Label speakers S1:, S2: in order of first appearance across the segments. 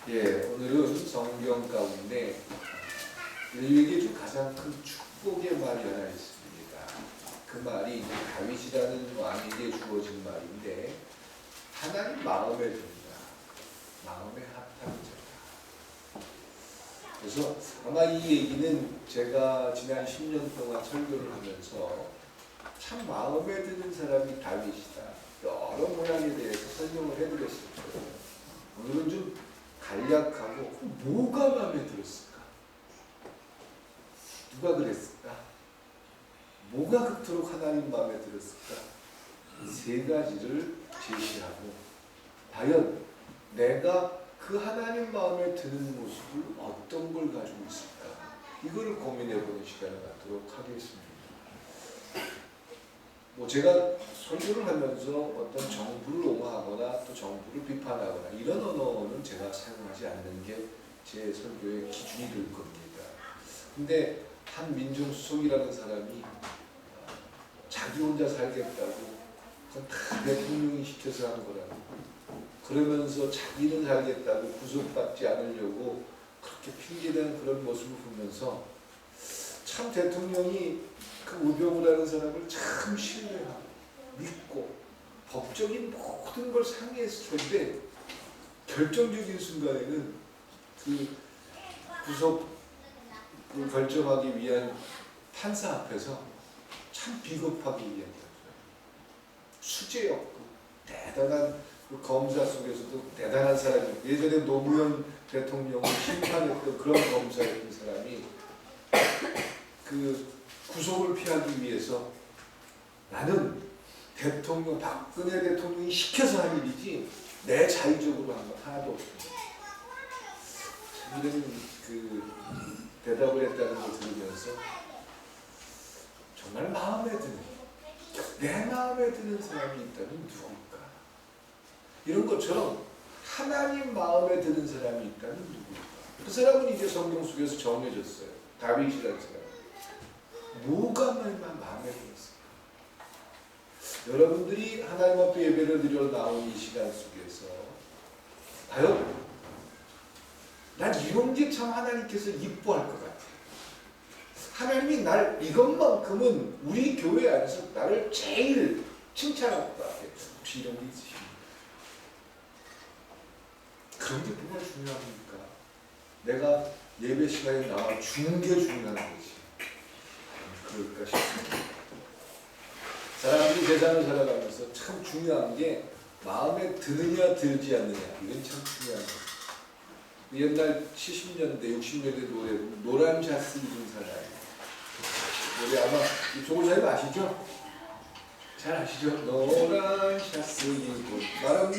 S1: 예, 오늘은 성경 가운데 인류에게 준 가장 큰 축복의 말이 하나 있습니다. 그 말이 다윗이라는 왕에게 주어진 말인데, 하나님 마음에 든다, 마음에 합한 자다. 그래서 아마 이 얘기는 제가 지난 10년 동안 설교를 하면서 참 마음에 드는 사람이 다윗이다, 여러 모양에 대해서 설명을 해드렸을 거예요. 오늘은 좀 간략하고 뭐가 마음에 들었을까? 누가 그랬을까? 뭐가 그토록 하나님 마음에 들었을까? 세 가지를 제시하고 과연 내가 그 하나님 마음에 드는 모습을 어떤 걸 가지고 있을까? 이거를 고민해보는 시간을 갖도록 하겠습니다. 제가 설교를 하면서 어떤 정부를 옹호하거나 또 정부를 비판하거나 이런 언어는 제가 사용하지 않는 게 제 설교의 기준이 될 겁니다. 근데 한 민정수석이라는 사람이 자기 혼자 살겠다고, 그건 다 대통령이 시켜서 한 거라고, 그러면서 자기는 살겠다고 구속받지 않으려고 그렇게 핑계대는 그런 모습을 보면서 참 대통령이 그 우병우라는 사람을 참 신뢰하고 믿고 법적인 모든 걸 상의했을 텐데, 결정적인 순간에는 그 구속을 결정하기 위한 판사 앞에서 참 비겁하게 이야기했어요. 수재였고 대단한 그 검사 속에서도 대단한 사람이, 예전에 노무현 대통령을 심판했던 그런 검사였던 사람이 그 구속을 피하기 위해서 나는 대통령, 박근혜 대통령이 시켜서 한 일이지 내 자의적으로 한 건 하나도 없습니다. 이런 그 대답을 했다는 걸 들으면서 정말 마음에 드는, 내 마음에 드는 사람이 있다면 누굴까? 이런 것처럼 하나님 마음에 드는 사람이 있다면 누굴까? 그 사람은 이제 성경 속에서 정해졌어요. 다윗이라는 사람. 뭐가 마음에 들었을까? 여러분들이 하나님 앞에 예배를 드리러 나온 이 시간 속에서 과연 난 이런 게 참 하나님께서 이뻐할 것 같아. 하나님이 날 이것만큼은 우리 교회 안에서 나를 제일 칭찬할 것 같아. 혹시 이런 게 있으십니까? 그런 게 뭐가 중요합니까? 내가 예배 시간에 나와 주는 게 중요한 거지. 그럴까 싶습니다. 사람들이 세상을 살아가면서 참 중요한 게 마음에 드느냐 들지 않느냐, 이건 참 중요한 거예요. 옛날 70년대, 60년대 노래, 노란 샤스 입은 사나이. 노래 아마 조골사님 아시죠? 잘 아시죠? 노란 샤스 입은, 말하면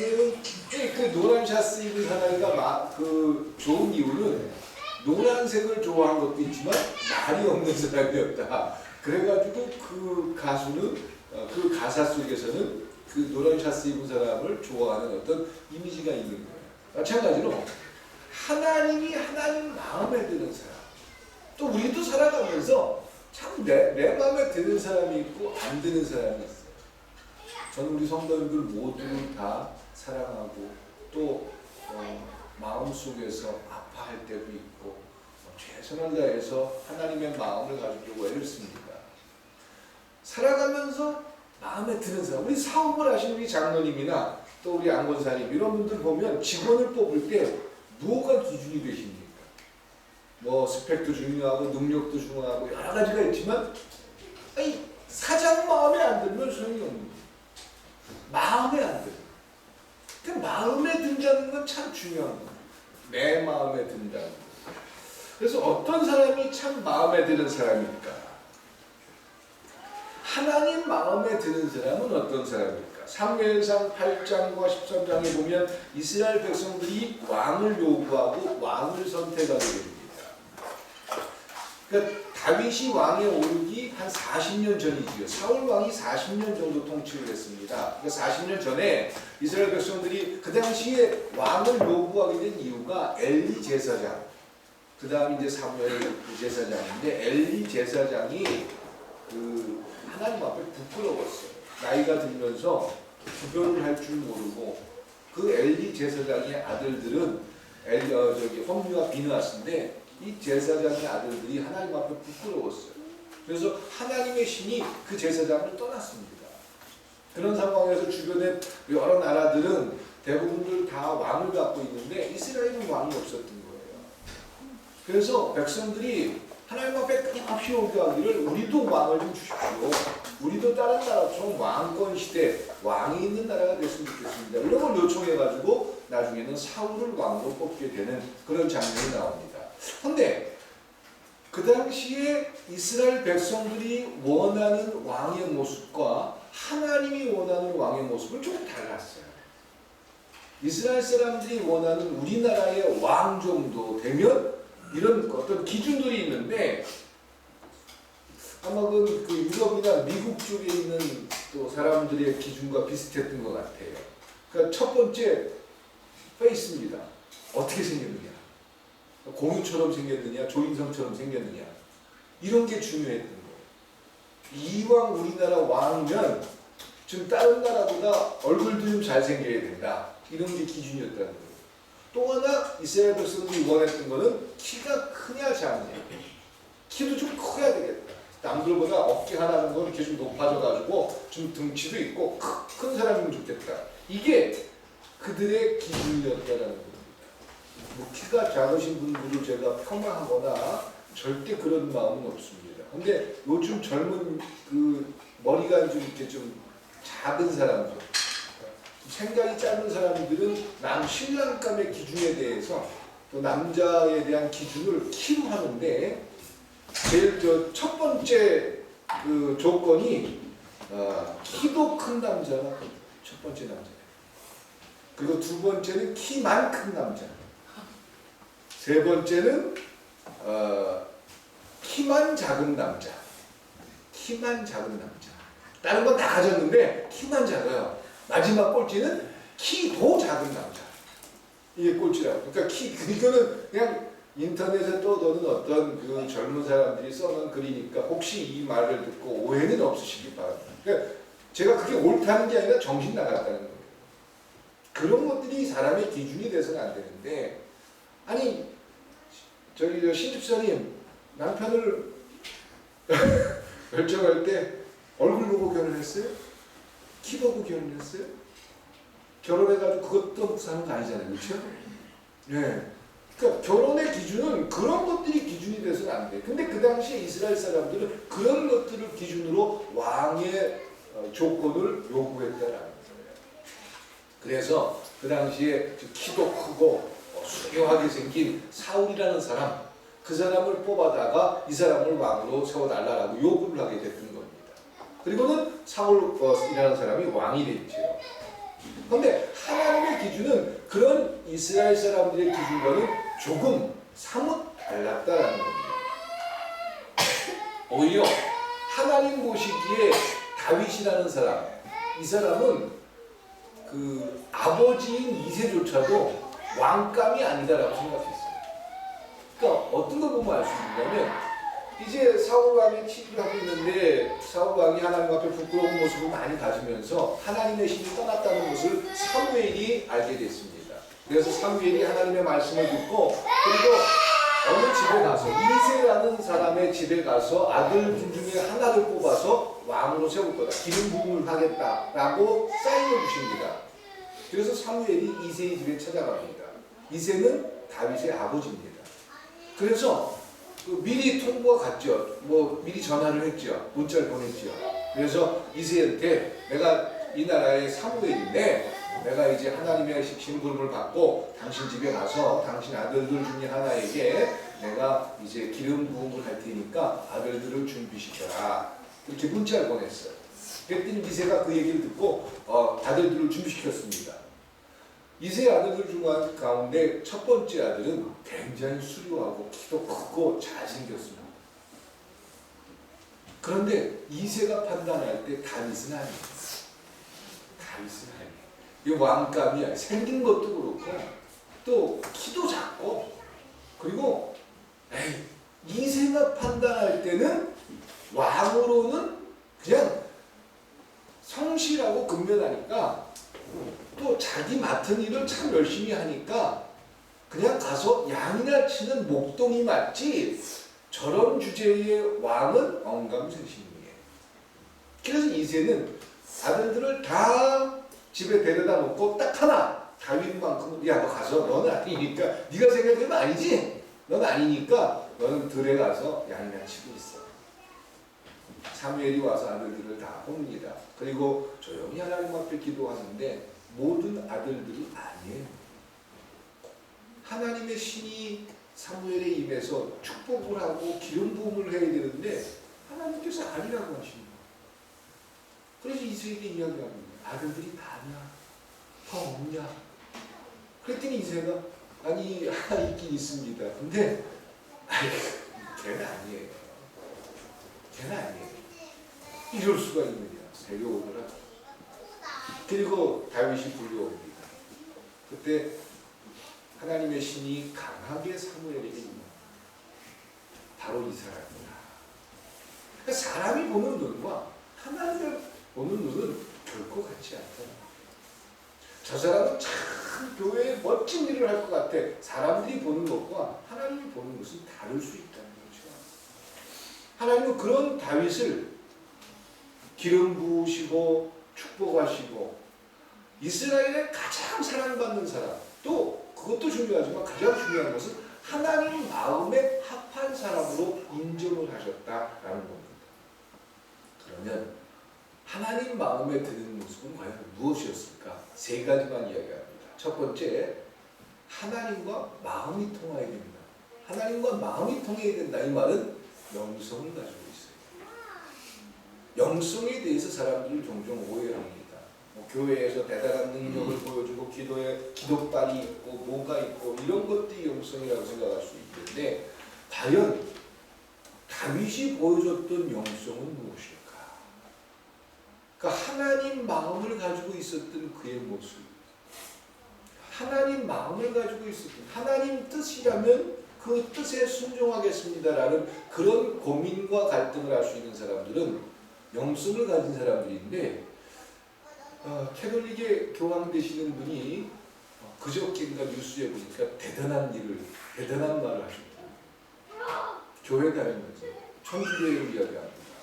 S1: 그 노란 샤스 입은 사나이가 그 좋은 이유는 노란색을 좋아한 것도 있지만 말이 없는 사람이었다. 그래가지고 그 가수는 그 가사 속에서는 그 노란 샤스 입은 사람을 좋아하는 어떤 이미지가 있는 거예요. 마찬가지로 하나님이 하나님 마음에 드는 사람, 또 우리도 살아가면서 참 내 마음에 드는 사람이 있고 안 드는 사람이 있어요. 저는 우리 성도님들 모두를 다 사랑하고 또 마음속에서 아파할 때도 있고 최선을 다해서 하나님의 마음을 가지려고 애를 씁니다. 살아가면서 마음에 드는 사람, 우리 사업을 하시는 우리 장로님이나 또 우리 안권사님 이런 분들 보면 직원을 뽑을 때 뭐가 기준이 되십니까? 스펙도 중요하고 능력도 중요하고 여러 가지가 있지만 사장 마음에 안 들면 소용이 없는 거예요. 마음에 안 들어요. 그 마음에 든다는 건 참 중요한 거예요. 내 마음에 든다는 거. 그래서 어떤 사람이 참 마음에 드는 사람일까? 하나님 마음에 드는 사람은 어떤 사람일까? 사무엘상 8장과 13장에 보면 이스라엘 백성들이 왕을 요구하고 왕을 선택하게 됩니다. 그러니까 다윗이 왕에 오르기 한 40년 전이지요. 사울 왕이 40년 정도 통치를 했습니다. 그러니까 40년 전에 이스라엘 백성들이 그 당시에 왕을 요구하게 된 이유가 엘리 제사장, 그 다음 이제 사무엘 제사장인데, 엘리 제사장이 그 하나님 앞에 부끄러웠어요. 나이가 들면서 구별을 할 줄 모르고 그 엘리 제사장의 아들들은 홈리와 비느하스인데 이 제사장의 아들들이 하나님 앞에 부끄러웠어요. 그래서 하나님의 신이 그 제사장을 떠났습니다. 그런 상황에서 주변의 여러 나라들은 대부분들 다 왕을 갖고 있는데 이스라엘은 왕이 없었던 거예요. 그래서 백성들이 하나님 앞에 끊임없이 요구하기를 우리도 왕을 좀 주십시오. 우리도 다른 나라처럼 왕권 시대, 왕이 있는 나라가 됐으면 좋겠습니다. 이런 걸 요청해가지고 나중에는 사울을 왕으로 뽑게 되는 그런 장면이 나옵니다. 그런데 그 당시에 이스라엘 백성들이 원하는 왕의 모습과 하나님이 원하는 왕의 모습은 조금 달랐어요. 이스라엘 사람들이 원하는 우리나라의 왕 정도 되면 이런 어떤 기준들이 있는데 아마 그 유럽이나 미국 쪽에 있는 또 사람들의 기준과 비슷했던 것 같아요. 그러니까 첫 번째 페이스입니다. 어떻게 생겼느냐, 공유처럼 생겼느냐, 조인성처럼 생겼느냐, 이런 게 중요했던 거예요. 이왕 우리나라 왕이면 좀 다른 나라보다 얼굴도 좀 잘생겨야 된다, 이런 게 기준이었다는 거예요. 또 하나 이스라엘 백성들이 원했던 거는 키가 크냐 작냐, 키도 좀 커야 되겠다. 남들보다 어깨 하나는 건 이렇게 좀 높아져가지고 좀 등치도 있고 큰 사람이면 좋겠다. 이게 그들의 기준이었다라는 겁니다. 뭐 키가 작으신 분들을 제가 폄하하거나 절대 그런 마음은 없습니다. 근데 요즘 젊은 그 머리가 좀 이렇게 좀 작은 사람들, 생각이 짧은 사람들은 신랑감의 기준에 대해서 또 남자에 대한 기준을 키로 하는데 제일 첫 번째 그 조건이 키도 큰 남자가 첫 번째 남자예요. 그리고 두 번째는 키만 큰 남자. 세 번째는 키만 작은 남자. 키만 작은 남자. 다른 건 다 가졌는데 키만 작아요. 마지막 꼴찌는 키도 작은 남자. 이게 꼴찌라고. 그러니까 이거는 그냥 인터넷에 떠도는 어떤 그 젊은 사람들이 써놓은 글이니까 혹시 이 말을 듣고 오해는 없으시기 바랍니다. 그러니까 제가 그게 옳다는 게 아니라 정신 나갔다는 거예요. 그런 것들이 사람의 기준이 돼서는 안 되는데, 아니 저기 신집사님 남편을 결정할 때 얼굴 보고 결혼했어요? 키 보고 결혼했어요? 결혼해가지고 그것도 사는 거 아니잖아요, 그렇죠? 네. 그러니까 결혼의 기준은 그런 것들이 기준이 돼서는 안 돼. 근데 그 당시에 이스라엘 사람들은 그런 것들을 기준으로 왕의 조건을 요구했다라는 거예요. 그래서 그 당시에 키도 크고 수려하게 생긴 사울이라는 사람, 그 사람을 뽑아다가 이 사람을 왕으로 세워달라고 요구를 하게 됐던 겁니다. 그리고는 사울이라는 사람이 왕이 됐죠. 그런데 하나님의 기준은 그런 이스라엘 사람들의 기준과는 조금 사뭇 달랐다라는 겁니다. 오히려 하나님 보시기에 다윗이라는 사람, 이 사람은 그 아버지인 이새조차도 왕감이 아니다라고 생각했어요. 그러니까 어떤 걸 보면 알 수 있냐면, 이제 사울 왕이 치기를 하고 있는데 사울 왕이 하나님 앞에 부끄러운 모습을 많이 가지면서 하나님의 신이 떠났다는 것을 사무엘이 알게 됐습니다. 그래서 사무엘이 하나님의 말씀을 듣고, 그리고 어느 집에 가서 이새라는 사람의 집에 가서 아들들 중에 하나를 뽑아서 왕으로 세울 거다, 기름 부음을 하겠다라고 사인을 주십니다. 그래서 사무엘이 이새의 집에 찾아갑니다. 이새는 다윗의 아버지입니다. 그래서 미리 통보가 갔죠. 미리 전화를 했죠. 문자를 보냈죠. 그래서 이새한테 내가 이 나라의 사무엘인데 내가 이제 하나님의 심부름을 받고 당신 집에 가서 당신 아들들 중에 하나에게 내가 이제 기름 부음을 할 테니까 아들들을 준비시켜라. 이렇게 문자를 보냈어요. 그랬더니 이새가 그 얘기를 듣고 아들들을 준비시켰습니다. 이세 아들들 중 가운데 첫 번째 아들은 굉장히 수려하고 키도 크고 잘생겼습니다. 그런데 이세가 판단할 때 다윗은 아니에요. 다윗은 아니에요. 이 왕감이야. 생긴 것도 그렇고 또 키도 작고, 그리고 이세가 판단할 때는 왕으로는 그냥 성실하고 근면하니까 또 자기 맡은 일을 참 열심히 하니까 그냥 가서 양이나 치는 목동이 맞지 저런 주제의 왕은 언감생심이에요. 그래서 이새는 아들들을 다 집에 데려다 놓고 딱 하나 다윗만큼은 야 너 가서 너는 아니니까 네가 생각하면 아니지? 너는 아니니까 너는 들에 가서 양이나 치고 있어. 사무엘이 와서 아들들을 다 봅니다. 그리고 조용히 하나님 앞에 기도하는데 모든 아들들이 아니에요. 하나님의 신이 사무엘의 입에서 축복을 하고 기름 부음을 해야 되는데 하나님께서 아니라고 하시는 거예요. 그래서 이새에게 이야기합니다. 아들들이 다냐? 더 없냐? 그랬더니 이새가 아니 하나 있긴 있습니다. 근데 걔는 아니에요. 걔는 아니에요. 이럴 수가 있느냐? 데려오더라. 그리고 다윗이 불려옵니다. 그때 하나님의 신이 강하게 사무엘에게 임합니다. 바로 이 사람이다. 그러니까 사람이 보는 눈과 하나님을 보는 눈은 결코 같지 않다. 저 사람은 참 교회에 멋진 일을 할 것 같아. 사람들이 보는 것과 하나님이 보는 것은 다를 수 있다는 거죠. 하나님은 그런 다윗을 기름 부으시고 축복하시고 이스라엘의 가장 사랑받는 사람, 또 그것도 중요하지만 가장 중요한 것은 하나님 마음에 합한 사람으로 인정을 하셨다라는 겁니다. 그러면 하나님 마음에 드는 모습은 과연 무엇이었을까? 세 가지만 이야기합니다. 첫 번째, 하나님과 마음이 통해야 됩니다. 하나님과 마음이 통해야 된다. 이 말은 영성을 가지고 있어요. 영성에 대해서 사람들이 종종 오해합니다. 교회에서 대단한 능력을 보여주고 기도에 기도빨이 있고 뭐가 있고 이런 것들이 영성이라고 생각할 수 있는데 과연 다윗이 보여줬던 영성은 무엇일까? 그러니까 하나님 마음을 가지고 있었던 그의 모습, 하나님 마음을 가지고 있었던 하나님 뜻이라면 그 뜻에 순종하겠습니다라는 그런 고민과 갈등을 할 수 있는 사람들은 영성을 가진 사람들인데 캐톨릭의 교황 되시는 분이 그저께인가 뉴스에 보니까 대단한 말을 하셨더라고요. 교회 다니면서 천주교를 이야기합니다.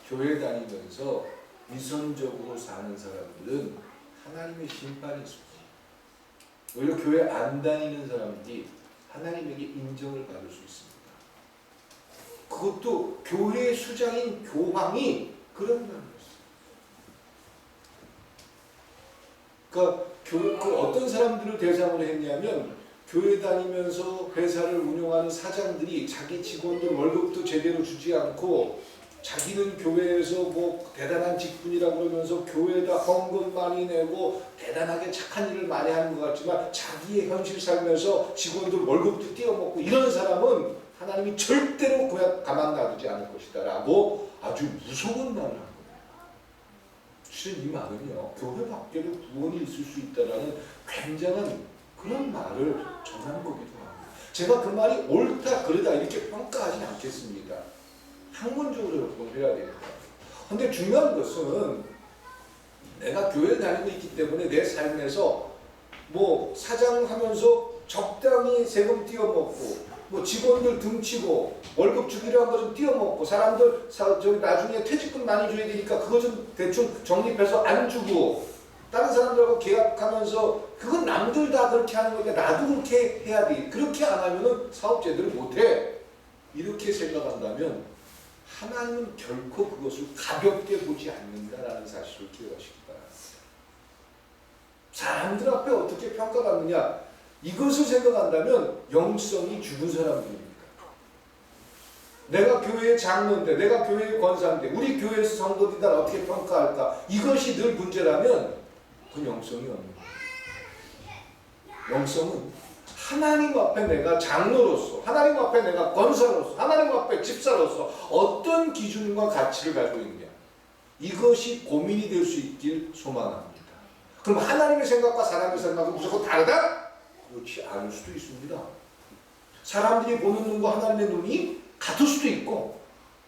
S1: 교회 다니면서 위선적으로 사는 사람들은 하나님의 심판이 있습니다. 오히려 교회 안 다니는 사람들이 하나님에게 인정을 받을 수 있습니다. 그것도 교회의 수장인 교황이 그런 말을 했어요. 그러니까 어떤 사람들을 대상으로 했냐면 교회 다니면서 회사를 운영하는 사장들이 자기 직원들 월급도 제대로 주지 않고 자기는 교회에서 뭐 대단한 직분이라고 그러면서 교회에다 헌금 많이 내고 대단하게 착한 일을 많이 하는 것 같지만 자기의 현실 살면서 직원들 월급도 띄어먹고 이런 사람은 하나님이 절대로 가만 놔두지 않을 것이다 라고 아주 무서운 말을 합니다. 실은 이 말은요, 교회 밖에도 구원이 있을 수 있다라는 굉장한 그런 말을 전한 거기도 합니다. 제가 그 말이 옳다 그르다 이렇게 평가하지는 않겠습니다. 학문적으로 접근해야 됩니다. 근데 중요한 것은 내가 교회 다니고 있기 때문에 내 삶에서 뭐 사장하면서 적당히 세금 띄어먹고 뭐 직원들 등치고 월급 주기로 한 거 좀 띄어먹고 사람들 저기 나중에 퇴직금 많이 줘야 되니까 그거 좀 대충 적립해서 안 주고 다른 사람들하고 계약하면서 그건 남들 다 그렇게 하는 거니까 나도 그렇게 해야 돼. 그렇게 안 하면은 사업 제대로 못해. 이렇게 생각한다면 하나님은 결코 그것을 가볍게 보지 않는다라는 사실을 기억하시기 바랍니다. 사람들 앞에 어떻게 평가받느냐? 이것을 생각한다면 영성이 죽은 사람들입니다. 내가 교회의 장로인데, 내가 교회의 권사인데, 우리 교회에서 성도들이 날 어떻게 평가할까? 이것이 늘 문제라면 그건 영성이 없는 거예요. 영성은 하나님 앞에 내가 장로로서, 하나님 앞에 내가 권사로서, 하나님 앞에 집사로서 어떤 기준과 가치를 가지고 있느냐. 이것이 고민이 될 수 있길 소망합니다. 그럼 하나님의 생각과 사람의 생각은 무조건 다르다? 그렇지 않을 수도 있습니다. 사람들이 보는 눈과 하나님의 눈이 같을 수도 있고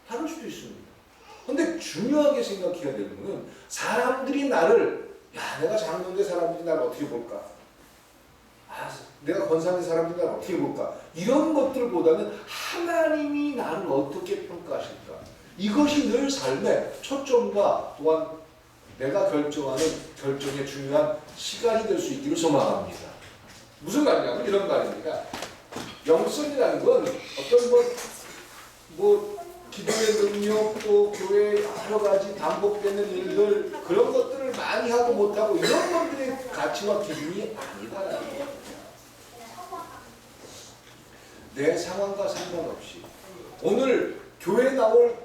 S1: 다를 수도 있습니다. 근데 중요하게 생각해야 되는 것은 사람들이 나를 내가 장로인데 사람들이 나를 어떻게 볼까? 내가 권사하는 사람들이 나를 어떻게 볼까? 이런 것들보다는 하나님이 나를 어떻게 평가하실까? 이것이 늘 삶의 초점과 또한 내가 결정하는 결정의 중요한 시간이 될 수 있기를 소망합니다. 무슨 말이냐면 이런 말입니다. 영성이라는 건 어떤 기도의 능력 또 교회의 여러 가지 반복되는 일들 그런 것들을 많이 하고 못하고 이런 것들의 가치와 기준이 아니다라는 겁니다. 내 상황과 상관없이 오늘 교회에 나올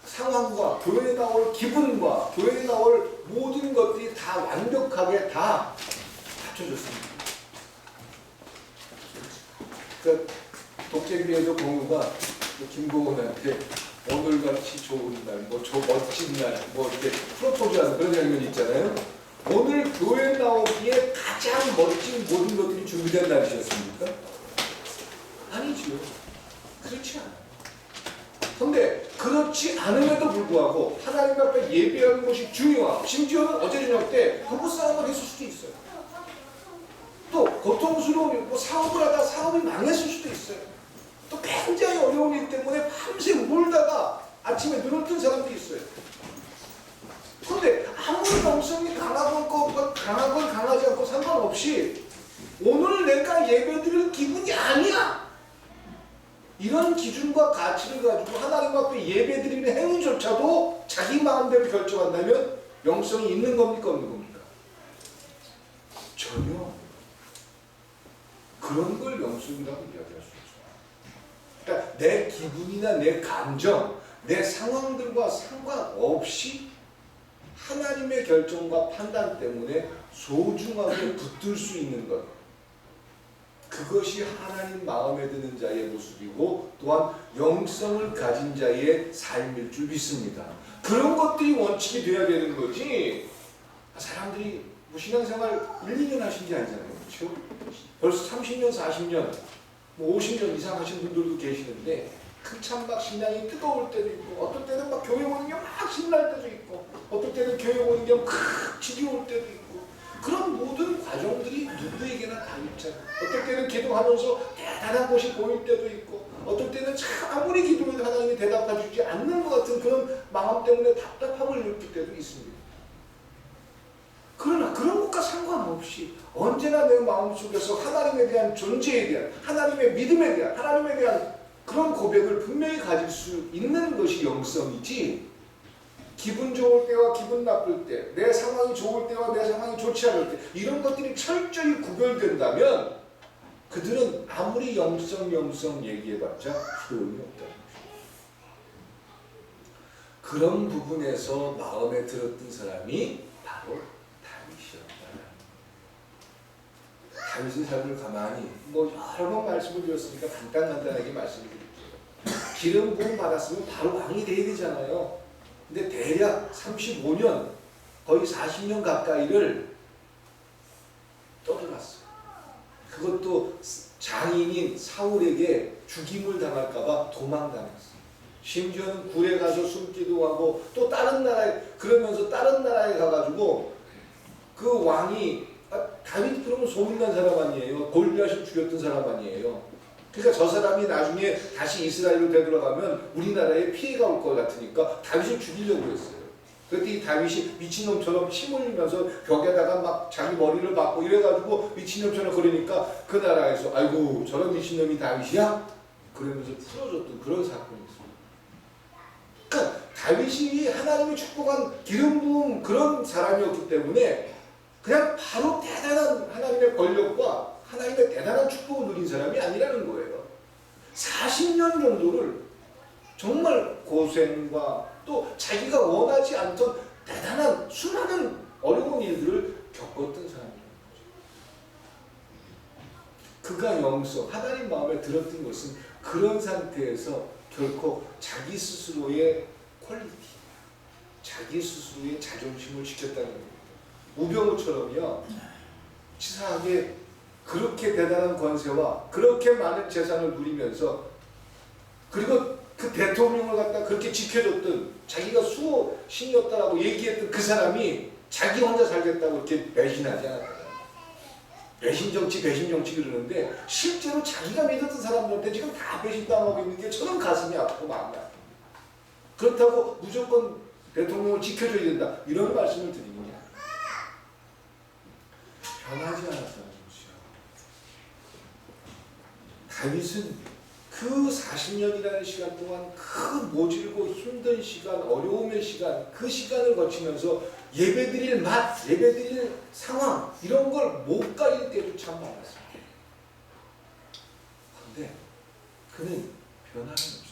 S1: 상황과 교회에 나올 기분과 교회에 나올 모든 것들이 다 완벽하게 다 갖춰졌습니다. 그러니까 독재비에서 공유가 김고은한테 오늘같이 좋은 날, 저 멋진 날, 이렇게 프로포즈하는 그런 장면이 있잖아요. 오늘 교회 나오기에 가장 멋진 모든 것들이 준비된 날이셨습니까? 아니죠. 그렇지 않아요. 그런데 그렇지 않음에도 불구하고 하나님 앞에 예배하는 것이 중요하고 심지어는 어제 저녁 때 부부싸움을 했을 수도 있어요. 또 고통스러운 사업을 하다 사업이 망했을 수도 있어요. 또 굉장히 어려운 일 때문에 밤새 울다가 아침에 눈을 뜬 사람도 있어요. 그런데 아무리 영성이 강하건 강하지 않고 상관없이 오늘 내가 예배드릴 기분이 아니야. 이런 기준과 가치를 가지고 하나님 앞에 예배드리는 행위조차도 자기 마음대로 결정한다면 영성이 있는 겁니까 없는 겁니까? 전혀 그런 걸 영성이라고 이야기할 수 없어요. 그러니까 내 기분이나 내 감정, 내 상황들과 상관없이 하나님의 결정과 판단 때문에 소중하게 붙들 수 있는 것, 그것이 하나님 마음에 드는 자의 모습이고 또한 영성을 가진 자의 삶일 줄 믿습니다. 그런 것들이 원칙이 되어야 되는 거지. 사람들이 신앙생활 1, 2년 하신 게 아니잖아요. 그렇죠? 벌써 30년, 40년, 50년 이상 하신 분들도 계시는데 참 막 신앙이 뜨거울 때도 있고 어떨 때는 막 교회 오는 게 막 신날 때도 있고 어떨 때는 교회 오는 게 막 지겨울 때도 있고 그런 모든 과정들이 누구에게나 다 있잖아요. 어떨 때는 기도하면서 대단한 것이 보일 때도 있고 어떨 때는 참 아무리 기도해도 하나님이 대답해 주지 않는 것 같은 그런 마음 때문에 답답함을 느낄 때도 있습니다. 그러나 그런 것과 상관없이 언제나 내 마음속에서 하나님에 대한 존재에 대한 하나님의 믿음에 대한 하나님에 대한 그런 고백을 분명히 가질 수 있는 것이 영성이지, 기분 좋을 때와 기분 나쁠 때, 내 상황이 좋을 때와 내 상황이 좋지 않을 때 이런 것들이 철저히 구별된다면 그들은 아무리 영성 얘기해봤자 소용이 없다는 것입니다. 그런 부분에서 마음에 들었던 사람이 바로 다윗이었다. 다윗의 삶을 가만히 여러 번 말씀을 드렸으니까 간단하게 말씀드릴게요. 기름 부음 받았으면 바로 왕이 돼야 되잖아요. 근데 대략 35년, 거의 40년 가까이를 떠들었어요. 그것도 장인인 사울에게 죽임을 당할까봐 도망다녔어요. 심지어는 굴에 가서 숨기도 하고 또 다른 나라에, 그러면서 다른 나라에 가가지고 그 왕이 다윗 그러면 소문난 사람 아니에요. 골리앗을 죽였던 사람 아니에요. 그러니까 저 사람이 나중에 다시 이스라엘로 되돌아가면 우리나라에 피해가 올 것 같으니까 다윗을 죽이려고 했어요. 그때 이 다윗이 미친놈처럼 침 흘리면서 벽에다가 막 자기 머리를 박고 이래가지고 미친놈처럼 그러니까 그 나라에서 아이고 저런 미친놈이 다윗이야? 그러면서 풀어줬던 그런 사건이 있습니다. 그러니까 다윗이 하나님이 축복한 기름 부은 그런 사람이었기 때문에 그냥 바로 대단한 하나님의 권력과 하나님의 대단한 축복을 누린 사람이 아니라는 거예요. 40년 정도를 정말 고생과 또 자기가 원하지 않던 대단한 수많은 어려운 일들을 겪었던 사람이라는 거죠. 그가 영성, 하나님 마음에 들었던 것은 그런 상태에서 결코 자기 스스로의 퀄리티, 자기 스스로의 자존심을 지켰다는 겁니다. 우병우처럼요, 치사하게 그렇게 대단한 권세와 그렇게 많은 재산을 누리면서 그리고 그 대통령을 갖다 그렇게 지켜줬던 자기가 수호신이었다라고 얘기했던 그 사람이 자기 혼자 살겠다고 이렇게 배신하지 않았다. 배신 정치 그러는데 실제로 자기가 믿었던 사람들한테 지금 다 배신당하고 있는 게 저는 가슴이 아프고 마음이 아프고, 그렇다고 무조건 대통령을 지켜줘야 된다 이런 말씀을 드리는 게 아니에요. 변하지 않았다는 것이요. 다윗은 그 40년이라는 시간 동안 그 모질고 힘든 시간, 어려움의 시간, 그 시간을 거치면서 예배드릴 맛, 예배드릴 상황 이런 걸 못 가릴 때도 참 많았습니다. 그런데 그는 변함이 없었다.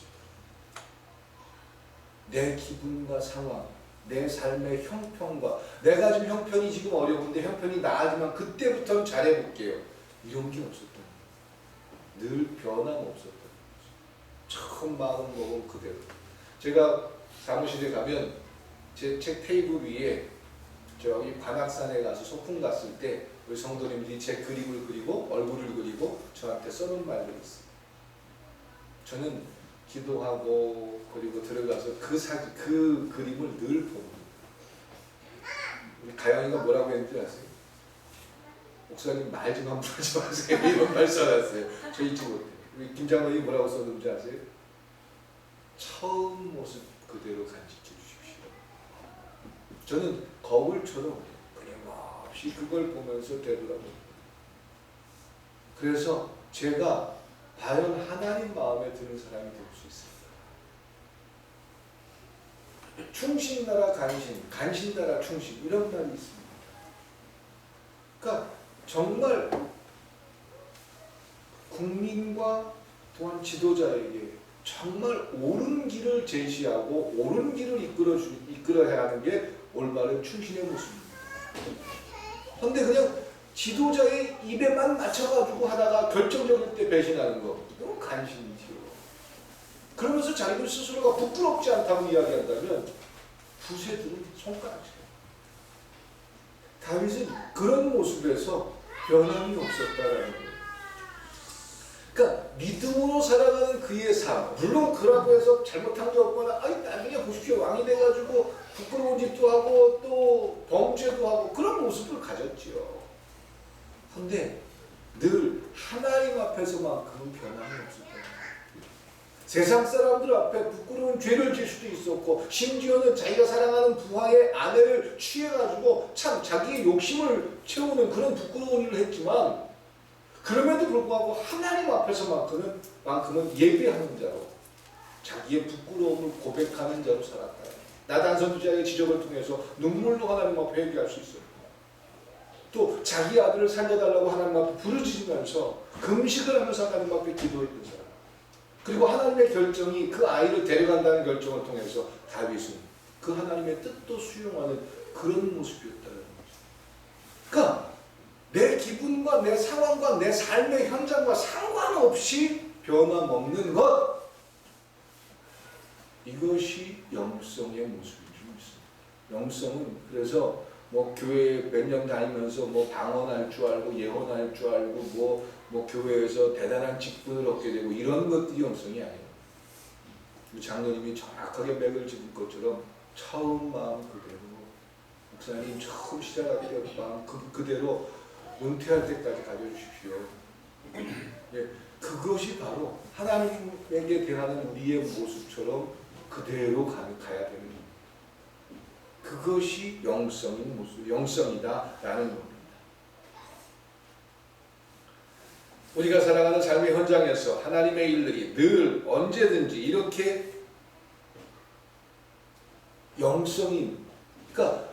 S1: 내 기분과 상황, 내 삶의 형편과 내가 지금 형편이 지금 어려운데 형편이 나아지면 그때부터는 잘해볼게요. 이런 게 없었다. 늘 변함없었다. 처음 마음 먹은 그대로. 제가 사무실에 가면 제 책 테이블 위에 저기 관악산에 가서 소풍 갔을 때 우리 성도님들이 제 그림을 그리고 얼굴을 그리고 저한테 써놓은 말들이 있어요. 저는 기도하고 그리고 들어가서 그 그림을 늘 봅니다. 우리 가영이가 뭐라고 했는지 아세요? 목사님 말 좀 함부로 하지 마세요. 이런 말 써놨어요. 저 잊지 못해요. 우리 김장로님 뭐라고 썼는지 아세요? 처음 모습 그대로 간직해 주십시오. 저는 거울처럼 끊임없이 그걸 보면서 되돌아봅니다. 그래서 제가 과연 하나님 마음에 드는 사람이 될 수 있을까? 충신 나라 간신, 간신 나라 충신 이런 말이 있습니다. 그러니까 정말 국민과 또한 지도자에게 정말 옳은 길을 제시하고 옳은 길을 이끌어야 하는 게 올바른 충신의 모습입니다. 그런데 그냥 지도자의 입에만 맞춰가지고 하다가 결정적일 때 배신하는 거, 이건 간신이지요. 그러면서 자기 스스로가 부끄럽지 않다고 이야기한다면 부세들은 손가락질. 다윗은 그런 모습에서 변함이 없었다라는 거예요. 그러니까 믿음으로 살아가는 그의 삶, 물론 그라고 해서 잘못한 게 없거나 나중에 보십시오 왕이 돼가지고 부끄러운 짓도 하고 또 범죄도 하고 그런 모습을 가졌지요. 그런데 늘 하나님 앞에서만큼은 변함이 없었다. 세상 사람들 앞에 부끄러운 죄를 질 수도 있었고 심지어는 자기가 사랑하는 부하의 아내를 취해가지고 참 자기의 욕심을 채우는 그런 부끄러운 일을 했지만 그럼에도 불구하고 하나님 앞에서만큼은 예배하는 자로 자기의 부끄러움을 고백하는 자로 살았다. 나단 선지자의 지적을 통해서 눈물로 하나님 앞에 회개할 수 있었고 또 자기 아들을 살려달라고 하나님 앞에 부르짖으면서 금식을 하면서 하나님 앞에 기도했던 사람. 그리고 하나님의 결정이 그 아이를 데려간다는 결정을 통해서 다윗은 그 하나님의 뜻도 수용하는 그런 모습이었다는 거죠. 그러니까 내 기분과 내 상황과 내 삶의 현장과 상관없이 변함없는 것, 이것이 영성의 모습인 줄 믿습니다. 영성은 그래서 뭐 교회 몇 년 다니면서 뭐 방언할 줄 알고 예언할 줄 알고 뭐 교회에서 대단한 직분을 얻게 되고 이런 것들이 영성이 아니에요. 장로님이 정확하게 맥을 짚은 것처럼 처음 마음 그대로, 목사님 처음 시작할 때 마음 그대로 은퇴할 때까지 가져주십시오. 예, 그것이 바로 하나님에게 대하는 우리의 모습처럼 그대로 가야 되는 겁니다. 그것이 영성인 모습, 영성이다라는 겁니다. 우리가 살아가는 삶의 현장에서 하나님의 일들이 늘 언제든지 이렇게 영성인, 그러니까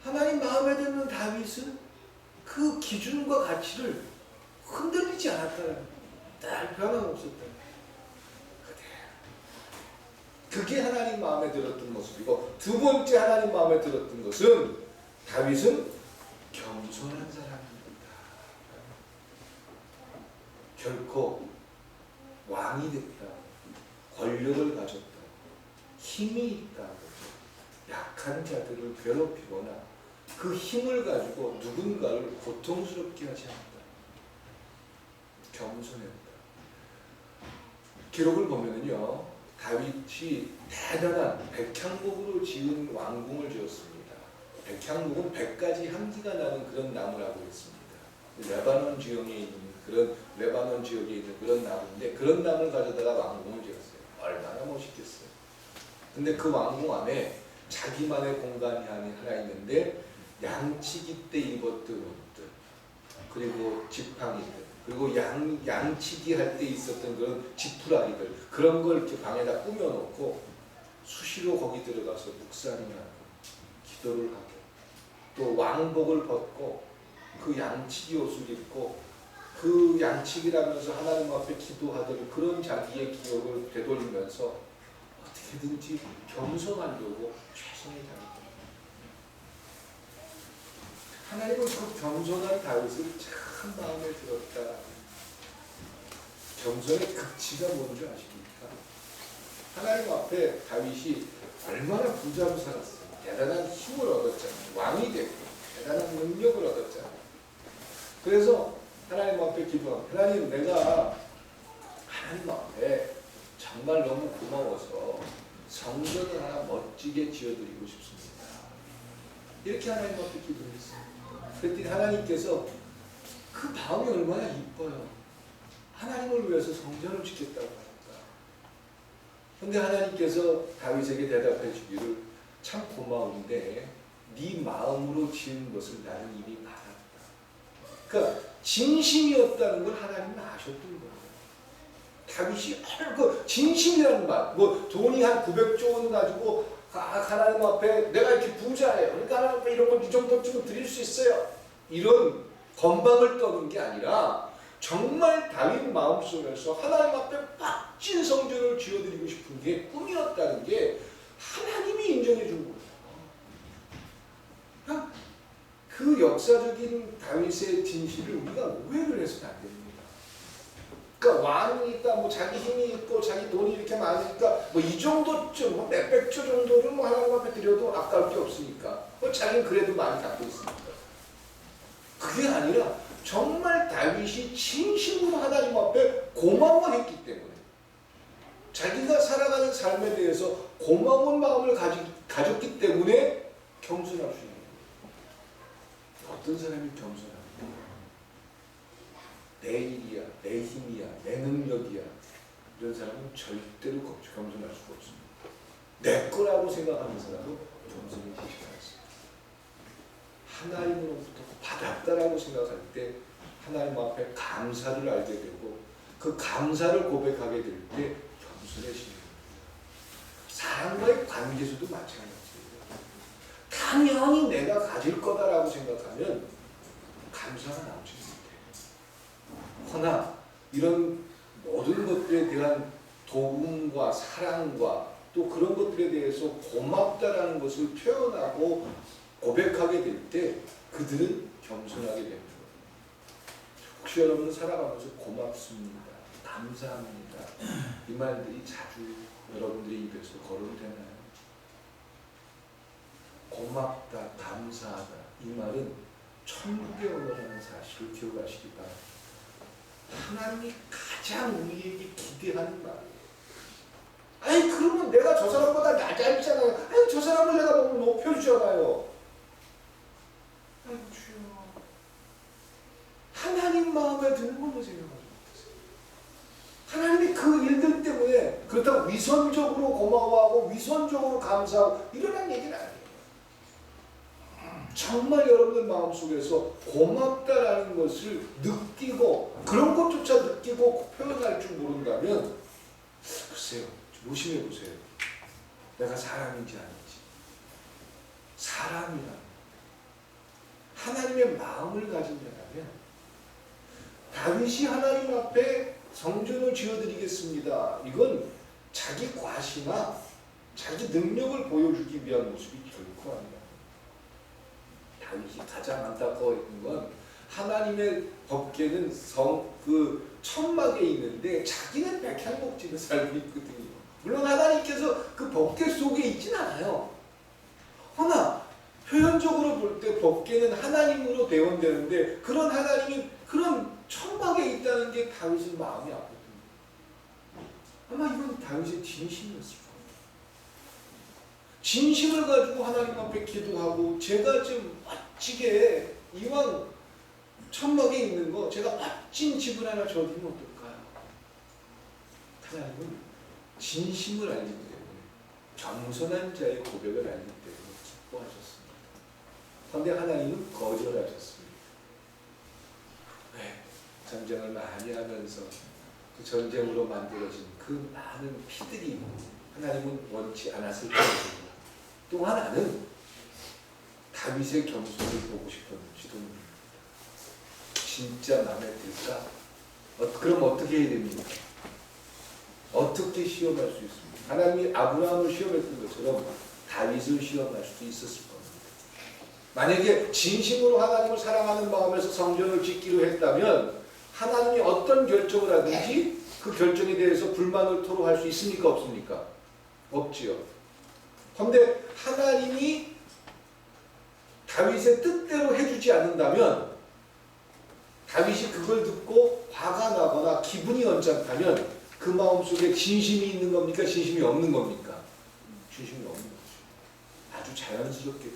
S1: 하나님 마음에 드는 다윗은 그 기준과 가치를 흔들리지 않았다는, 딱 변함없었다. 그게 하나님 마음에 들었던 모습이고, 두 번째 하나님 마음에 들었던 것은 다윗은 겸손한 사람입니다. 결코 왕이 됐다, 권력을 가졌다, 힘이 있다, 약한 자들을 괴롭히거나 그 힘을 가지고 누군가를 고통스럽게 하지 않았다. 겸손했다. 기록을 보면은요, 다윗이 대단한 백향목으로 지은 왕궁을 지었습니다. 백향목은 100가지 향기가 나는 그런 나무라고 했습니다. 레바논 지형에 있는 그런 나무인데 그런 나무를 가져다가 왕궁을 지었어요. 얼마나 멋있겠어요. 근데 그 왕궁 안에 자기만의 공간이 하나 있는데 양치기 때 입었던 옷들, 그리고 지팡이들, 그리고 양치기 할 때 있었던 그런 지푸라기들, 그런 걸 이렇게 방에다 꾸며놓고 수시로 거기 들어가서 묵상을 하고 기도를 하고 또 왕복을 벗고 그 양치기 옷을 입고 그 양치기라면서 하나님 앞에 기도하던 그런 자기의 기억을 되돌리면서 어떻게든지 겸손하려고 최선을 다했다. 하나님은 그 겸손한 다윗을 참 마음에 들었다. 겸손의 극치가 뭔지 아십니까? 하나님 앞에 다윗이 얼마나 부자로 살았어요. 대단한 힘을 얻었잖아요. 왕이 되고 대단한 능력을 얻었잖아요. 그래서 하나님 앞에 기도합니다. 하나님, 내가 하나님 앞에 정말 너무 고마워서 성전을 하나 멋지게 지어드리고 싶습니다. 이렇게 하나님 앞에 기도했어요. 그랬더니 하나님께서 그 마음이 얼마나 이뻐요. 하나님을 위해서 성전을 짓겠다고 하니까. 그런데 하나님께서 다윗에게 대답해 주기를 참 고마운데 네 마음으로 지은 것을 나는 이미 알았다. 그러니까 진심이었다는 걸 하나님은 아셨던 거예요. 다윗이 그 진심이라는 말, 뭐 돈이 한 900조 원 가지고 하나님 앞에 내가 이렇게 부자예요. 그러니까 하나님 앞에 이런 걸 이 정도쯤은 드릴 수 있어요. 이런 건방을 떠는 게 아니라 정말 다윗 마음속에서 하나님 앞에 빡진 성전을 지어드리고 싶은 게 꿈이었다는 게 하나님이 인정해 준 거예요. 그 역사적인 다윗의 진실을 우리가 오해를 해서는 안 됩니다. 그러니까 왕이 있다, 뭐 자기 힘이 있고 자기 돈이 이렇게 많으니까 뭐 이 정도쯤, 뭐 몇백 조 정도를 뭐 하나님 앞에 드려도 아까울 게 없으니까 뭐 자기는 그래도 많이 갖고 있으니까. 그게 아니라 정말 다윗이 진심으로 하나님 앞에 고마워했기 때문에 자기가 살아가는 삶에 대해서 고마운 마음을 가졌기 때문에 겸손할 수 있는 거예요. 어떤 사람이 겸손합니까? 내 일이야, 내 힘이야, 내 능력이야. 이런 사람은 절대로 겸손할 수가 없습니다. 내 거라고 생각하는 사람은 겸손해지지 않습니다. 하나님으로부터 받았다라고 생각할 때 하나님 앞에 감사를 알게 되고 그 감사를 고백하게 될 때 겸손해지는 겁니다. 사람과의 관계에서도 마찬가지예요. 당연히 내가 가질 거다라고 생각하면 감사가 나오지 못해요. 허나 이런 모든 것들에 대한 도움과 사랑과 또 그런 것들에 대해서 고맙다라는 것을 표현하고 고백하게 될 때 그들은 겸손하게 됩니다. 혹시 여러분 살아가면서 고맙습니다, 감사합니다 이 말들이 자주 여러분들의 입에서 거론되나요? 고맙다, 감사하다 이 말은 천국의 언어라는 사실을 기억하시기 바랍니다. 하나님이 가장 우리에게 기대하는 말이에요. 아니 그러면 내가 저 사람보다 낮아있잖아요. 아니 저 사람을 내가 너무 높여주잖아요. 아이고 주여, 하나님 마음에 드는 걸로 생각하지 못했어요. 하나님이 그 일들 때문에 그렇다고 위선적으로 고마워하고 위선적으로 감사하고 이러는 얘기는 아니에요. 정말 여러분들 마음속에서 고맙다라는 것을 느끼고 그런 것조차 느끼고 표현할 줄 모른다면 글쎄요, 조심해 보세요. 내가 사람인지 아닌지. 사람이라 하나님의 마음을 가진 자라면 다윗이 하나님 앞에 성전을 지어드리겠습니다. 이건 자기 과시나 자기 능력을 보여주기 위한 모습이 결코 아니라 다윗이 가장 안타까워했던 건 하나님의 법궤는 그 천막에 있는데 자기는 백향목집에 살고 있거든요. 물론 하나님께서 그 법궤 속에 있진 않아요. 그러나 표현적으로 볼 때 법궤는 하나님으로 대원되는데 그런 하나님이 그런 천막에 있다는 게 다윗의 마음이 아팠거든요. 아마 이건 다윗의 진심이었을 거예요. 진심을 가지고 하나님 앞에 기도하고 제가 좀 멋지게 이왕 천막에 있는 거 제가 멋진 집을 하나 줘드리면 어떨까요? 하나님은 진심을 알기 때문에 겸손한 자의 고백을 알기 때문에 기뻐하셨습니다. 그런데 하나님은 거절하셨습니다. 왜? 전쟁을 많이 하면서 그 전쟁으로 만들어진 그 많은 피들이 하나님은 원치 않았을 것입니다. 또 하나는 다윗의 겸손을 보고 싶었는지도 모릅니다. 진짜 마음에 들까? 그럼 어떻게 해야 됩니까? 어떻게 시험할 수 있습니까? 하나님이 아브라함을 시험했던 것처럼 다윗을 시험할 수도 있었을 겁니다. 만약에 진심으로 하나님을 사랑하는 마음에서 성전을 짓기로 했다면 하나님이 어떤 결정을 하든지 그 결정에 대해서 불만을 토로할 수 있습니까? 없습니까? 없지요. 그런데 하나님이 다윗의 뜻대로 해주지 않는다면, 다윗이 그걸 듣고 화가 나거나 기분이 언짢다면 그 마음속에 진심이 있는 겁니까? 진심이 없는 겁니까? 진심이 없는 거죠. 아주 자연스럽게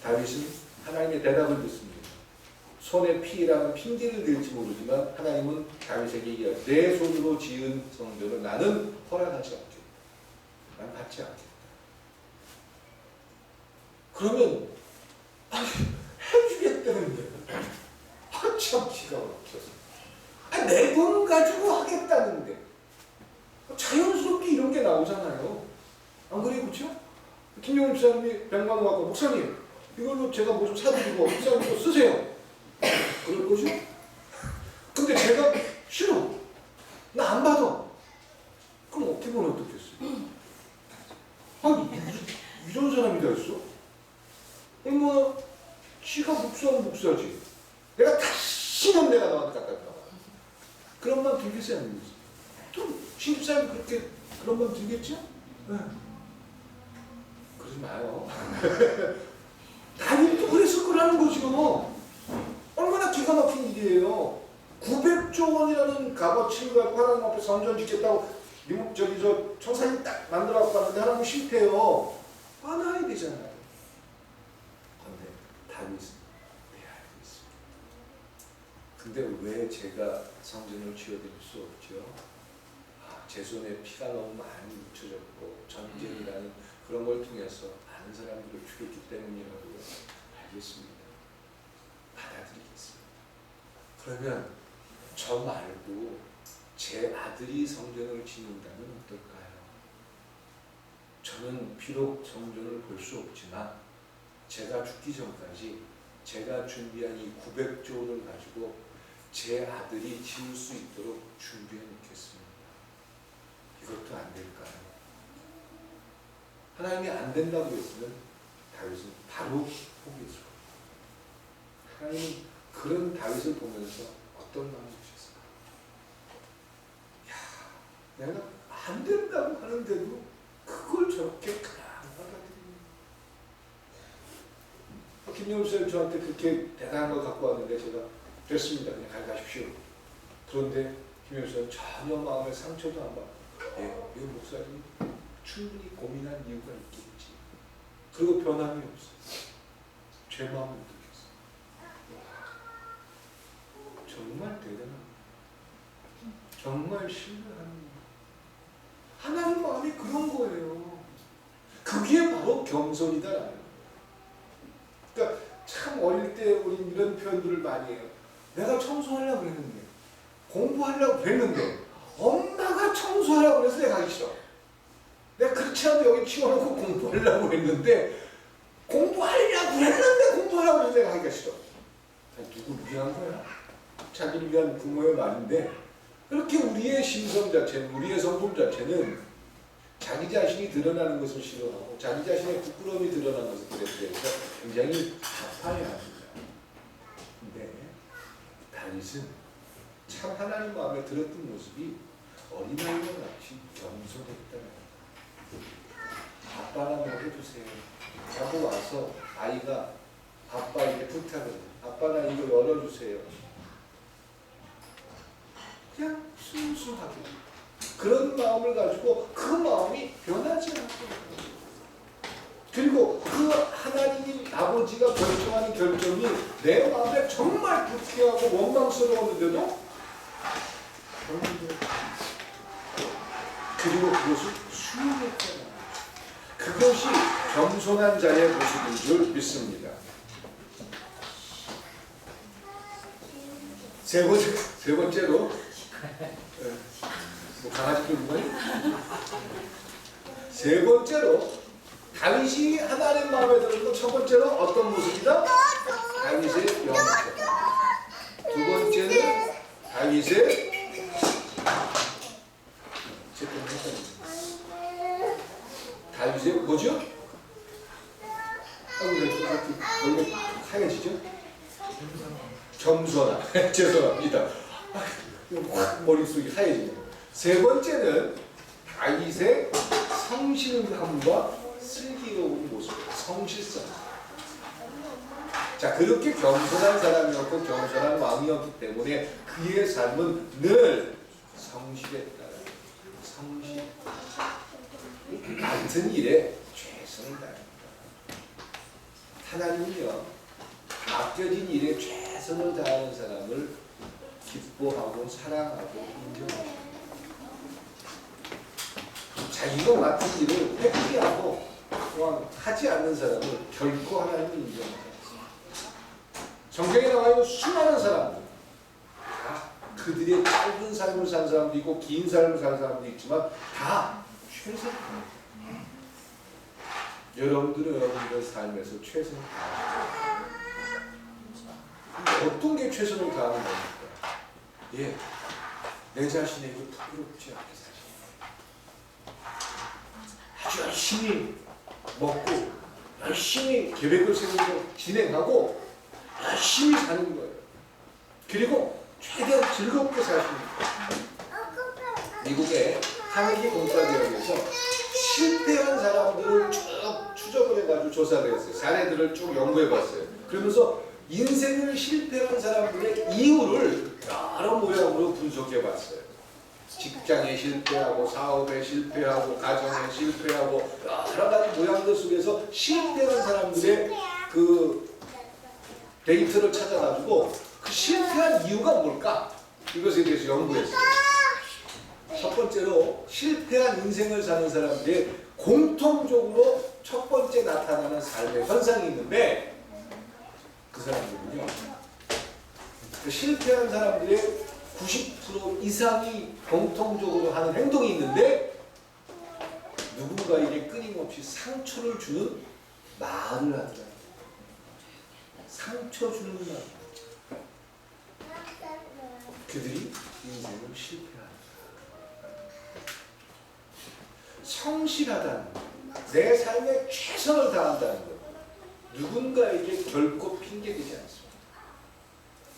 S1: 다윗은 하나님의 대답을 듣습니다. 손에 피라는 핑계를 댈지 모르지만 하나님은 다윗에게 얘기하죠. 내 손으로 지은 성전을 나는 허락하지 않겠다. 난 받지 않겠다. 그러면 해주겠다는데 참 기가 막혀서 내 돈 가지고 하겠다는데 자연스럽게 이런 게 나오잖아요. 안 그래요? 그렇죠? 김용훈 목사님이 100만 원 갖고 목사님 이걸로 제가 뭐 좀 사드리고 목사님 쓰세요. 그럴 거죠? 근데 제가 싫어. 나 안 받아. 그럼 어떻게 보면 어떻겠어요? 아니 이런 사람이 다 있어? 얼마나 지가 목사는 목사지. 내가 다시는 내가 너한테 갖다 줘. 그런 마음 들겠어요? 안 들겠어요? 또 신입사람이 그렇게 그런 마음 들겠죠? 네. 그러지 마요. 다윗도 그랬을 거라는 거죠. 얼마나 기가 막힌 일이에요. 900조 원이라는 값어치를 갖고 하나님 앞에 성전 짓겠다고 저 청사진 딱 만들어갖고 갔는데 하나님 실패해요. 화나야 되잖아요. 그런데 다윗은 알고 있습니다. 근데 왜 제가 성전을 지어드릴 수 없죠? 제 손에 피가 너무 많이 묻혀졌고 전쟁이라는 그런 걸 통해서 많은 사람들을 죽였기 때문이라고 알겠습니다. 받아들이겠습니다. 그러면 저 말고 제 아들이 성전을 짓는다면 어떨까요? 저는 비록 성전을 볼 수 없지만 제가 죽기 전까지 제가 준비한 이 900조 원을 가지고 제 아들이 지을 수 있도록 준비해 놓겠습니다. 이것도 안 될까요? 하나님이 안 된다고 했으면 다윗은 바로 포기했을 겁니다. 하나님은 그런 다윗을 보면서 어떤 마음을 주셨을까? 야, 내가 안 된다고 하는데도 그걸 저렇게 그냥 받아들이는. 김영우 쌤 저한테 그렇게 대단한 걸 갖고 왔는데 제가 됐습니다. 그냥 가십시오. 그런데 김영우 쌤 전혀 마음에 상처도 안 받고 이 목사님이 충분히 고민한 이유가 있겠지. 그리고 변함이 없어요. 제 마음을 느꼈어요. 정말 대단합니다. 정말 신뢰합니다. 하나님 마음이 그런 거예요. 그게 바로 겸손이다. 그러니까 참 어릴 때 우리 이런 표현들을 많이 해요. 내가 청소하려고 그랬는데 공부하려고 그랬는데 엄마가 청소하라고 그래서 내가 가기 싫어. 내가 그렇지 않아도 여기 치워놓고 공부하려고 했는데 공부하려고 했는데 공부하라고 해서 내가 가기가 싫어. 누구 위한 거야? 자기를 위한 부모의 말인데 그렇게 우리의 심성 자체는, 우리의 성품 자체는 자기 자신이 드러나는 것을 싫어하고 자기 자신의 부끄러움이 드러나는 것을 대해서 굉장히 아파해야 합니다. 근데 다윗은 참 하나님 마음에 들었던 모습이 어린아이와 같이 겸손했다. 아빠나 뭐 해주세요 하고 와서 아이가 아빠에게 부탁을 해요. 아빠 나 이거 열어주세요. 그냥 순수하게 그런 마음을 가지고 그 마음이 변하지 않고 그리고 그 하나님 아버지가 결정하는 결정이 내 마음에 정말 불쾌하고 원망스러웠는데도 그리고 그것을 수용했잖아. 그것이 겸손한 자의 모습인 줄 믿습니다. 세 번째로 뭐 강아지 끌고 세 번째로 다윗이 하나님 마음에 들었고 첫 번째로 어떤 모습이다? 다윗의 영성. 두 번째는 다윗의 다윗의 뭐죠? 원래 하얘지죠? 겸손함. 죄송합니다. 확 머릿속이 하얘지네요. 세 번째는 다윗의 성실함과 슬기로운 모습, 성실성. 자, 그렇게 겸손한 사람이었고 겸손한 왕이었기 때문에 그의 삶은 늘 성실했다. 성실. 맡은 일에 최선을 다합니다. 하나님은요, 맡겨진 일에 최선을 다하는 사람을 기뻐하고 사랑하고 인정합니다. 자기가 맡은 일을 회피하고 또한 하지 않는 사람을 결코 하나님은 인정하지 않습니다. 성경에 나와 있는 수많은 사람들, 다 그들의 짧은 삶을 산 사람도 있고 긴 삶을 산 사람도 있지만 다 최선입니다. 여러분들은 여러분들의 삶에서 최선을 다하십니다. 어떤 게 최선을 다하는 겁니까? 예, 내 자신에게 부끄럽지 않게 사십니다. 아주 열심히 먹고 열심히 계획을 세우고 진행하고 열심히 사는 거예요. 그리고 최대한 즐겁게 사십니다. 미국의 카네기 공과대학에서 실패한 사람들을 쭉 추적을 해가지고 조사를 했어요. 사례들을 쭉 연구해봤어요. 그러면서 인생을 실패한 사람들의 이유를 여러 모양으로 분석해봤어요. 직장에 실패하고 사업에 실패하고 가정에 실패하고 여러 가지 모양들 속에서 실패한 사람들의 그 데이터를 찾아가지고 그 실패한 이유가 뭘까? 이것에 대해서 연구했어요. 첫 번째로 실패한 인생을 사는 사람들의 공통적으로 첫 번째 나타나는 삶의 현상이 있는데 그 사람들은요, 그 실패한 사람들의 90% 이상이 공통적으로 하는 행동이 있는데 누군가에게 끊임없이 상처를 주는 말을 한다. 상처 주는 말. 그들이 인생을 실패한다. 성실하다는 것, 내 삶에 최선을 다한다는 것, 누군가에게 결코 핑계대지 않습니다.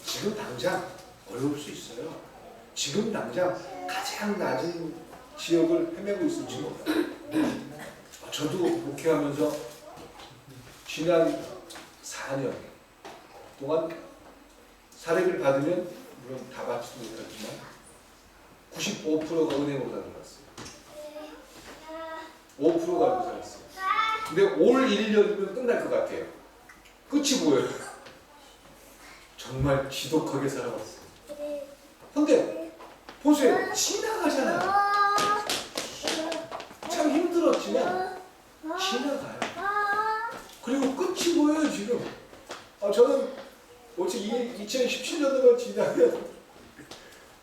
S1: 지금 당장 어려울 수 있어요. 지금 당장 가장 낮은 지역을 헤매고 있을지 몰라요. 저도 목회하면서 지난 4년 동안 사례를 받으면 물론 다 받지도 못했지만 95%가 은행으로 다 들어갔어요. 5%가 알고 살았어요. 근데 올 1년이면 끝날 것 같아요. 끝이 뭐예요? 정말 지독하게 살아왔어요. 근데 보세요. 지나가잖아요. 참 힘들었지만 지나가요. 그리고 끝이 뭐예요 지금? 저는 어째 2017년도만 지나면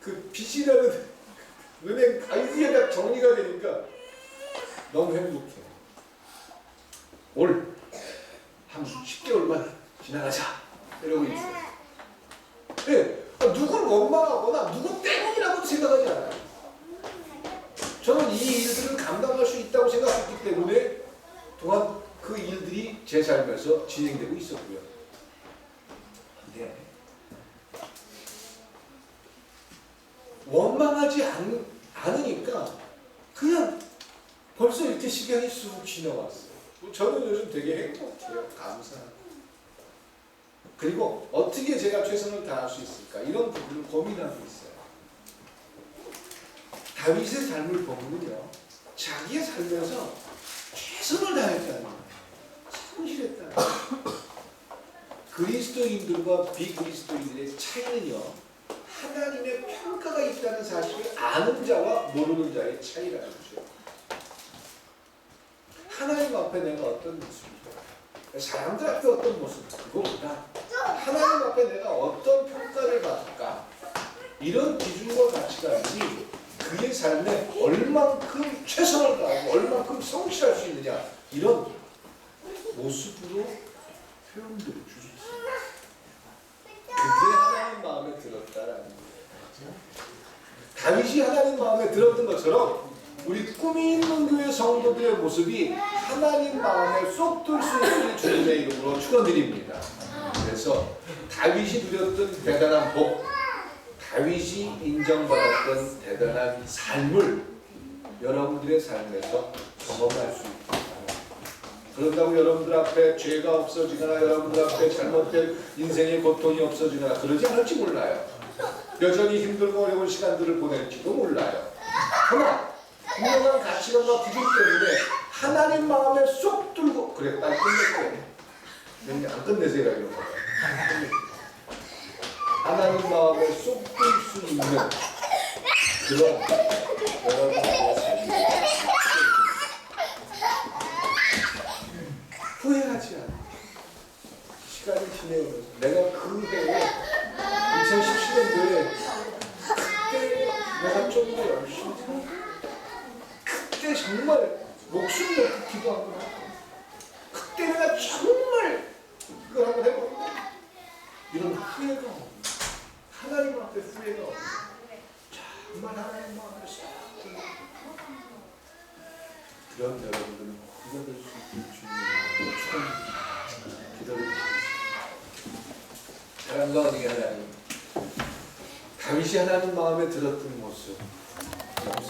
S1: 그 빚이라는 은행 아이디어가 정리가 되니까 너무 행복해. 올 한 10개월만 지나가자 이러고 있어요. 네, 누굴 원망하거나 누구 때문이라고 생각하지 않아요. 저는 이 일들을 감당할 수 있다고 생각했기 때문에 또한 그 일들이 제 삶에서 진행되고 있었고요. 근데 원망하지 않으니까 그냥 벌써 이렇게 시간이 쑥 지나왔어요. 저는 요즘 되게 행복해요. 감사하고. 그리고 어떻게 제가 최선을 다할 수 있을까? 이런 부분을 고민하고 있어요. 다윗의 삶을 보면요, 자기의 삶에서 최선을 다했다는 거예요. 성실했다는 거예요. 그리스도인들과 비그리스도인들의 차이는요, 하나님의 평가가 있다는 사실을 아는 자와 모르는 자의 차이라는 거죠. 하나님 앞에 내가 어떤 모습이고 사람들 앞에 어떤 모습, 그거보다 하나님 앞에 내가 어떤 평가를 받을까, 이런 기준과 가치관이 그의 삶에 얼만큼 최선을 다하고 얼만큼 성실할 수 있느냐, 이런 모습으로 표현들을 줄 수 있습니다. 그게 하나님 마음에 들었다라는 거예요. 다윗이 하나님 마음에 들었던 것처럼 우리 꿈이 있는 교회 성도들의 모습이 하나님 마음에 쏙 들 수 있는 주님의 이름으로 축원드립니다. 그래서 다윗이 누렸던 대단한 복, 다윗이 인정받았던 대단한 삶을 여러분들의 삶에서 경험할 수 있다. 그런다고 여러분들 앞에 죄가 없어지거나 여러분들 앞에 잘못된 인생의 고통이 없어지거나 그러지 않을지 몰라요. 여전히 힘들고 어려운 시간들을 보낼지도 몰라요. 그러나 분명한 가치관과 기준 때문에 하나님 마음에 쏙 들고 그래, 딱 끝낼게. 안 끝내세요 이런 거. 하나님 마음에 쏙 들 수 있는 그런 여러분들의 삶이 후회하지 않아. 시간이 지내오면서 내가 그 해에 2017년도에 그때 내가 좀 더 열심히 살고 그때 정말 목숨 놓고 기도하고 그때 내가 정말 그걸 한번 해보고 이런 후회가 없는, 하나님 앞에 후회가 없는, 정말 하나님 앞에 그런 여러분들은 기도될 수 있는 주님의 축원합니다. 기도를 드리겠습니다. 사랑과 은혜의 하나님, 다윗이 하나님 마음에 들었던 모습